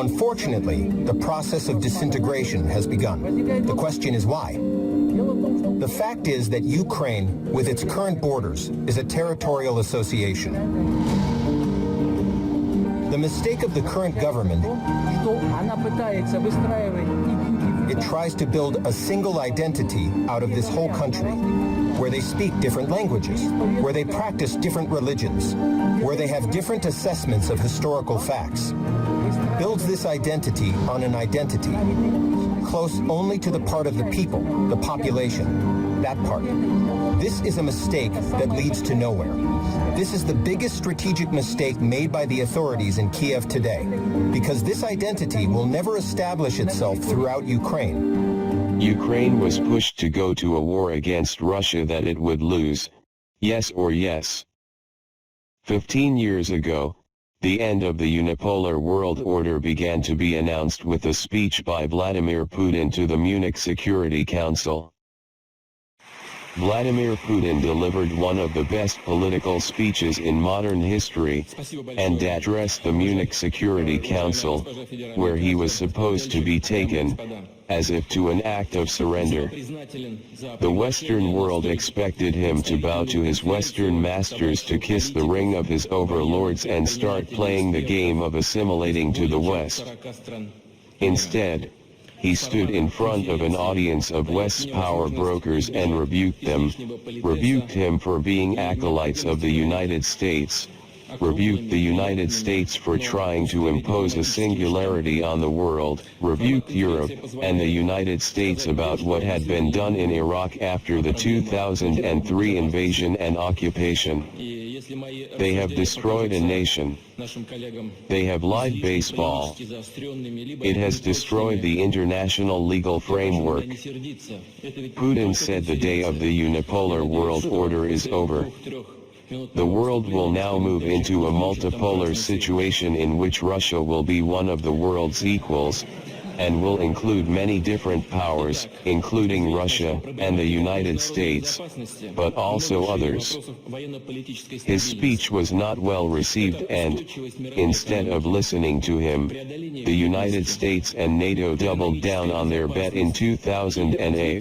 Unfortunately, the process of disintegration has begun. The question is why? The fact is that Ukraine, with its current borders, is a territorial association. The mistake of the current government, it tries to build a single identity out of this whole country, where they speak different languages, where they practice different religions, where they have different assessments of historical facts. Builds this identity on an identity, close only to the part of the people, the population, that part. This is a mistake that leads to nowhere. This is the biggest strategic mistake made by the authorities in Kiev today, because this identity will never establish itself throughout Ukraine. Ukraine was pushed to go to a war against Russia that it would lose, yes or yes. 15 years ago, the end of the Unipolar World Order began to be announced with a speech by Vladimir Putin to the Munich Security Council. Vladimir Putin delivered one of the best political speeches in modern history, and addressed the Munich Security Council, where he was supposed to be taken, as if to an act of surrender. The Western world expected him to bow to his Western masters, to kiss the ring of his overlords and start playing the game of assimilating to the West. Instead, he stood in front of an audience of West's power brokers and rebuked him for being acolytes of the United States, rebuked the United States for trying to impose a singularity on the world, rebuked Europe and the United States about what had been done in Iraq after the 2003 invasion and occupation. They have destroyed a nation. They have lied baseball. It has destroyed the international legal framework. Putin said the day of the Unipolar World Order is over. The world will now move into a multipolar situation in which Russia will be one of the world's equals, and will include many different powers, including Russia and the United States, but also others. His speech was not well received, and, instead of listening to him, the United States and NATO doubled down on their bet in 2008.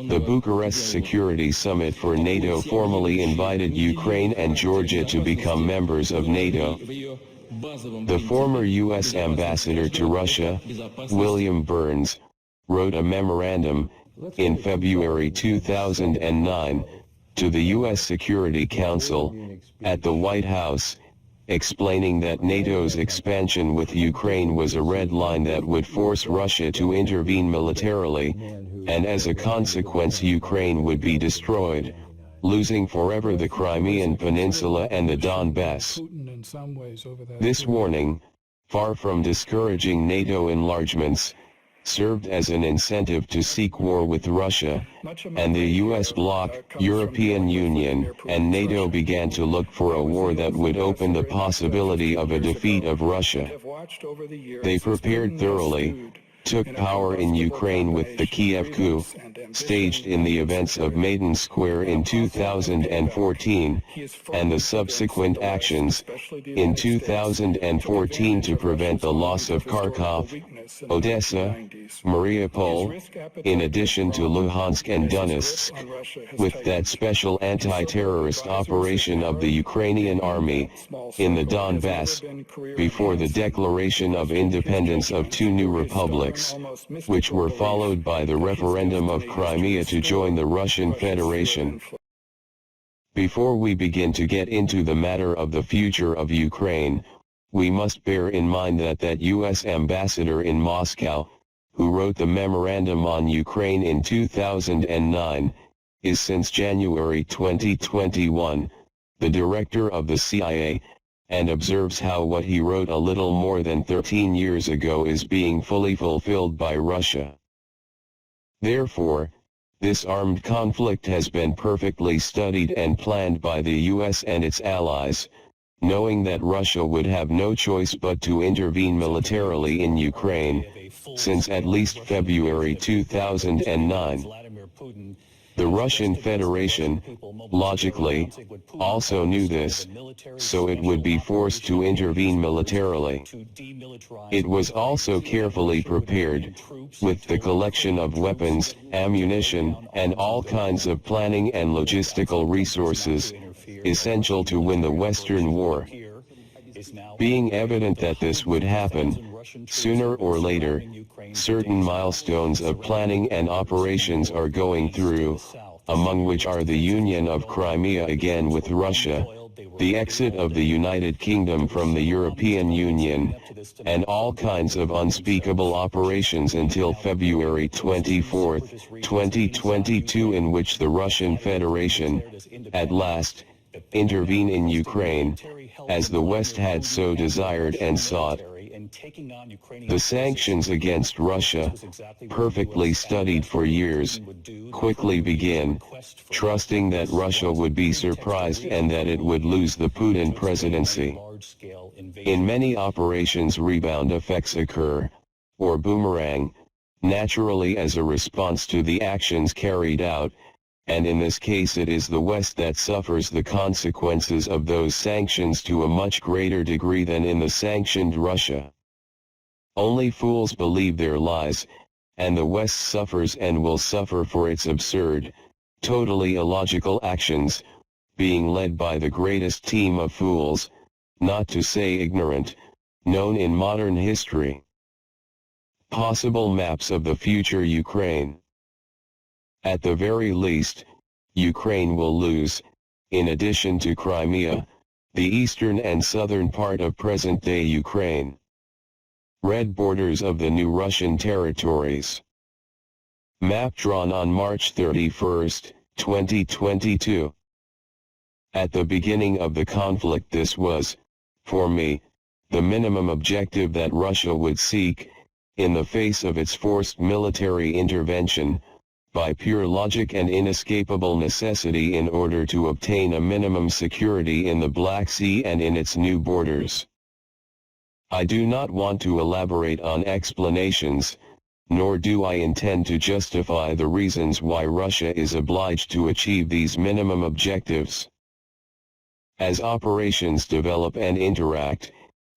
The Bucharest Security Summit for NATO formally invited Ukraine and Georgia to become members of NATO. The former U.S. ambassador to Russia, William Burns, wrote a memorandum, in February 2009, to the U.S. Security Council, at the White House, explaining that NATO's expansion with Ukraine was a red line that would force Russia to intervene militarily, and as a consequence Ukraine would be destroyed, losing forever the Crimean Peninsula and the Donbass. This warning, far from discouraging NATO enlargements, served as an incentive to seek war with Russia, and the US bloc, European Union, and NATO began to look for a war that would open the possibility of a defeat of Russia. They prepared thoroughly, took power in Ukraine with the Kiev coup, staged in the events of Maidan Square in 2014, and the subsequent actions, in 2014 to prevent the loss of Kharkov, Odessa, Mariupol, in addition to Luhansk and Donetsk, with that special anti-terrorist operation of the Ukrainian army, in the Donbass, before the declaration of independence of two new republics, which were followed by the referendum of Crimea to join the Russian Federation. Before we begin to get into the matter of the future of Ukraine, we must bear in mind that U.S. ambassador in Moscow, who wrote the memorandum on Ukraine in 2009, is since January 2021, the director of the CIA, and observes how what he wrote a little more than 13 years ago is being fully fulfilled by Russia. Therefore, this armed conflict has been perfectly studied and planned by the US and its allies, knowing that Russia would have no choice but to intervene militarily in Ukraine, since at least February 2009. The Russian Federation, logically, also knew this, so it would be forced to intervene militarily. It was also carefully prepared, with the collection of weapons, ammunition, and all kinds of planning and logistical resources, essential to win the Western War. Being evident that this would happen, sooner or later, certain milestones of planning and operations are going through, among which are the union of Crimea again with Russia, the exit of the United Kingdom from the European Union, and all kinds of unspeakable operations until February 24, 2022, in which the Russian Federation, at last, intervene in Ukraine, as the West had so desired and sought. The sanctions against Russia, perfectly studied for years, quickly begin, trusting that Russia would be surprised and that it would lose the Putin presidency. In many operations, rebound effects occur, or boomerang, naturally as a response to the actions carried out, and in this case it is the West that suffers the consequences of those sanctions to a much greater degree than in the sanctioned Russia. Only fools believe their lies, and the West suffers and will suffer for its absurd, totally illogical actions, being led by the greatest team of fools, not to say ignorant, known in modern history. Possible maps of the future Ukraine. At the very least, Ukraine will lose, in addition to Crimea, the eastern and southern part of present-day Ukraine. Red borders of the new Russian territories. Map drawn on March 31, 2022. At the beginning of the conflict, this was, for me, the minimum objective that Russia would seek, in the face of its forced military intervention, by pure logic and inescapable necessity in order to obtain a minimum security in the Black Sea and in its new borders. I do not want to elaborate on explanations, nor do I intend to justify the reasons why Russia is obliged to achieve these minimum objectives. As operations develop and interact,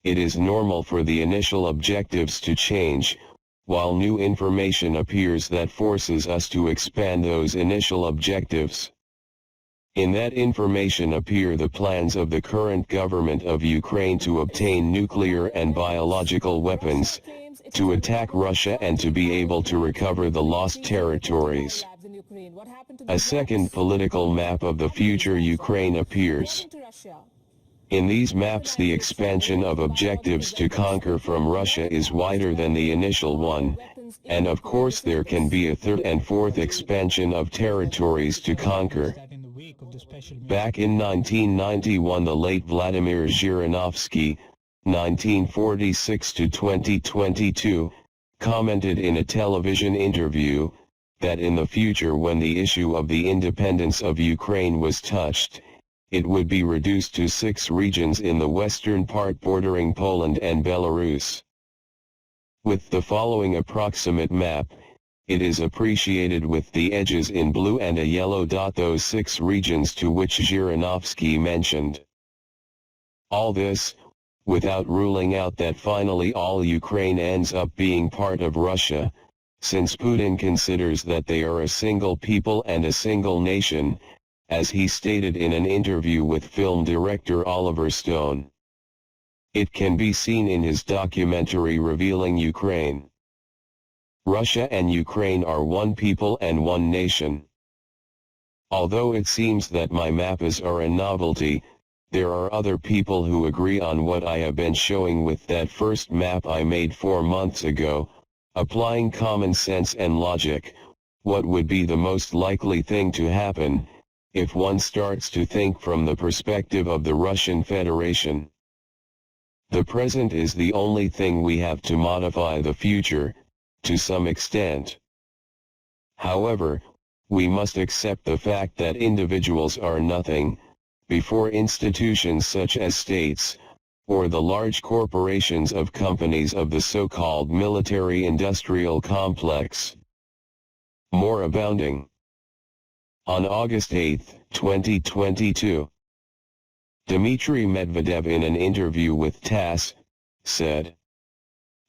it is normal for the initial objectives to change, while new information appears that forces us to expand those initial objectives. In that information appear the plans of the current government of Ukraine to obtain nuclear and biological weapons, to attack Russia and to be able to recover the lost territories. A second political map of the future Ukraine appears. In these maps, the expansion of objectives to conquer from Russia is wider than the initial one, and of course there can be a third and fourth expansion of territories to conquer. Back in 1991, the late Vladimir Zhirinovsky, 1946 to 2022, commented in a television interview, that in the future, when the issue of the independence of Ukraine was touched, it would be reduced to 6 regions in the western part bordering Poland and Belarus. With the following approximate map, it is appreciated with the edges in blue and a yellow dot those 6 regions to which Zhirinovsky mentioned. All this, without ruling out that finally all Ukraine ends up being part of Russia, since Putin considers that they are a single people and a single nation, as he stated in an interview with film director Oliver Stone. It can be seen in his documentary Revealing Ukraine. Russia and Ukraine are one people and one nation. Although it seems that my maps are a novelty, there are other people who agree on what I have been showing with that first map I made 4 months ago. Applying common sense and logic, what would be the most likely thing to happen, if one starts to think from the perspective of the Russian Federation? The present is the only thing we have to modify the future, to some extent. However, we must accept the fact that individuals are nothing, before institutions such as states, or the large corporations of companies of the so-called military-industrial complex. More abounding. On August 8, 2022, Dmitry Medvedev in an interview with TASS, said,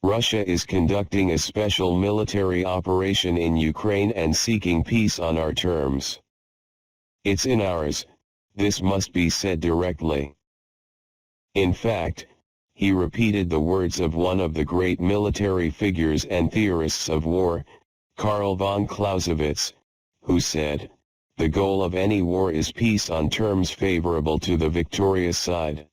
"Russia is conducting a special military operation in Ukraine and seeking peace on our terms. It's in ours, this must be said directly." In fact, he repeated the words of one of the great military figures and theorists of war, Karl von Clausewitz, who said, "The goal of any war is peace on terms favorable to the victorious side."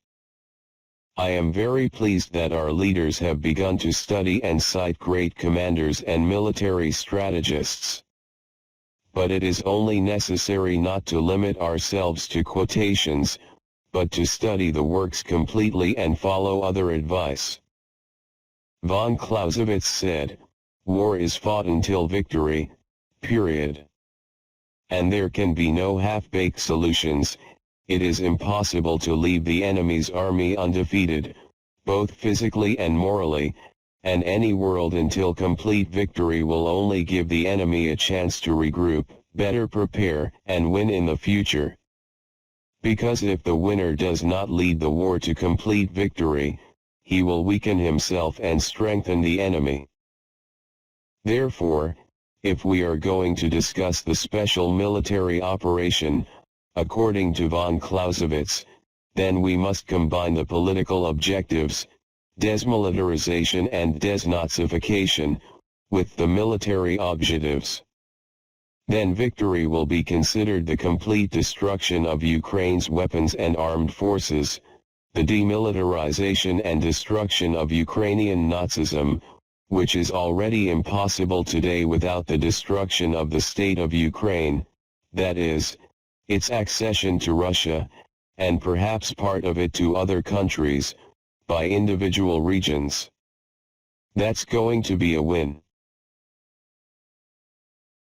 I am very pleased that our leaders have begun to study and cite great commanders and military strategists. But it is only necessary not to limit ourselves to quotations, but to study the works completely and follow other advice. Von Clausewitz said, "War is fought until victory, period. And there can be no half-baked solutions. It is impossible to leave the enemy's army undefeated, both physically and morally, and any world until complete victory will only give the enemy a chance to regroup, better prepare, and win in the future. Because if the winner does not lead the war to complete victory, he will weaken himself and strengthen the enemy. Therefore, if we are going to discuss the special military operation, according to von Clausewitz, then we must combine the political objectives, desmilitarization and desnazification, with the military objectives. Then victory will be considered the complete destruction of Ukraine's weapons and armed forces, the demilitarization and destruction of Ukrainian Nazism, which is already impossible today without the destruction of the state of Ukraine, that is, its accession to Russia, and perhaps part of it to other countries, by individual regions. That's going to be a win.